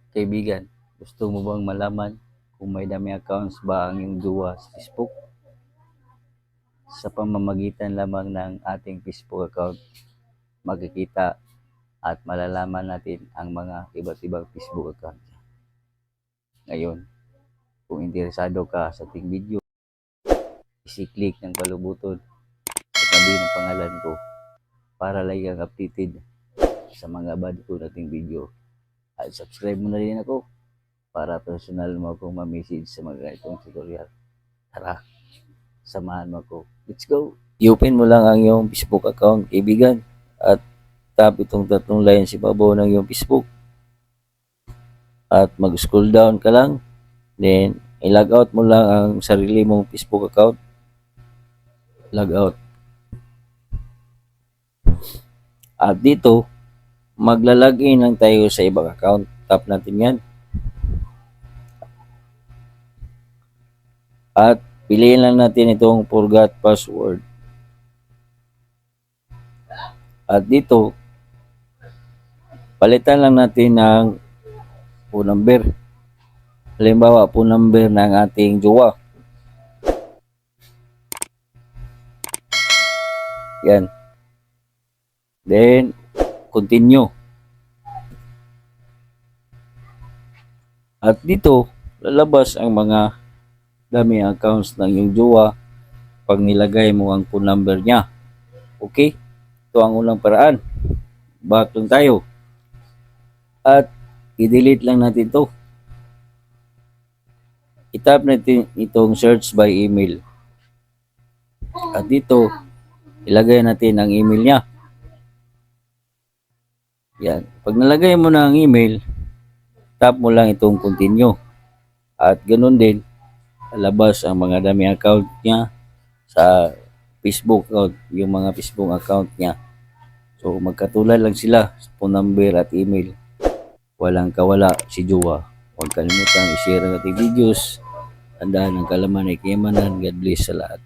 Kaibigan, gusto mo bang malaman kung may dami accounts ba ang iyong jowa sa Facebook? Sa pamamagitan lamang ng ating Facebook account, makikita at malalaman natin ang mga iba't ibang Facebook account. Ngayon, kung interesado ka sa ating video, isi-click ng palubuton sa tabi ng pangalan ko para lagi kang updated sa mga bago ko nating video. At subscribe mo na rin ako para personal mo akong ma-message sa mga ganitong tutorial. Tara, samahan mo ako. Let's go! I-open mo lang ang iyong Facebook account, kaibigan, at tap itong tatlong line sa ibabaw ng iyong Facebook. At mag-scroll down ka lang. Then, i-log out mo lang ang sarili mong Facebook account. Log out. At dito, magla-login lang tayo sa ibang account. Tap natin yan. At piliin lang natin itong forgot password. At dito, palitan lang natin ng phone number. Halimbawa, phone number ng ating jowa. Yan. Then, continue. At dito, lalabas ang mga dami accounts ng iyong jowa pag nilagay mo ang phone number niya. Okay? Ito ang unang paraan. Back lang tayo. At i-delete lang natin ito. I-tap natin itong search by email. At dito, ilagay natin ang email niya. Yan. Pag nalagay mo na ang email, tap mo lang itong continue. At ganun din, lalabas ang mga dami account niya sa Facebook account, yung mga Facebook account niya. So, magkatulad lang sila sa phone number at email. Walang kawala si jowa. Huwag kalimutan i-share ang ating videos. Tandaan ang kalaman ay kayamanan. God bless sa lahat.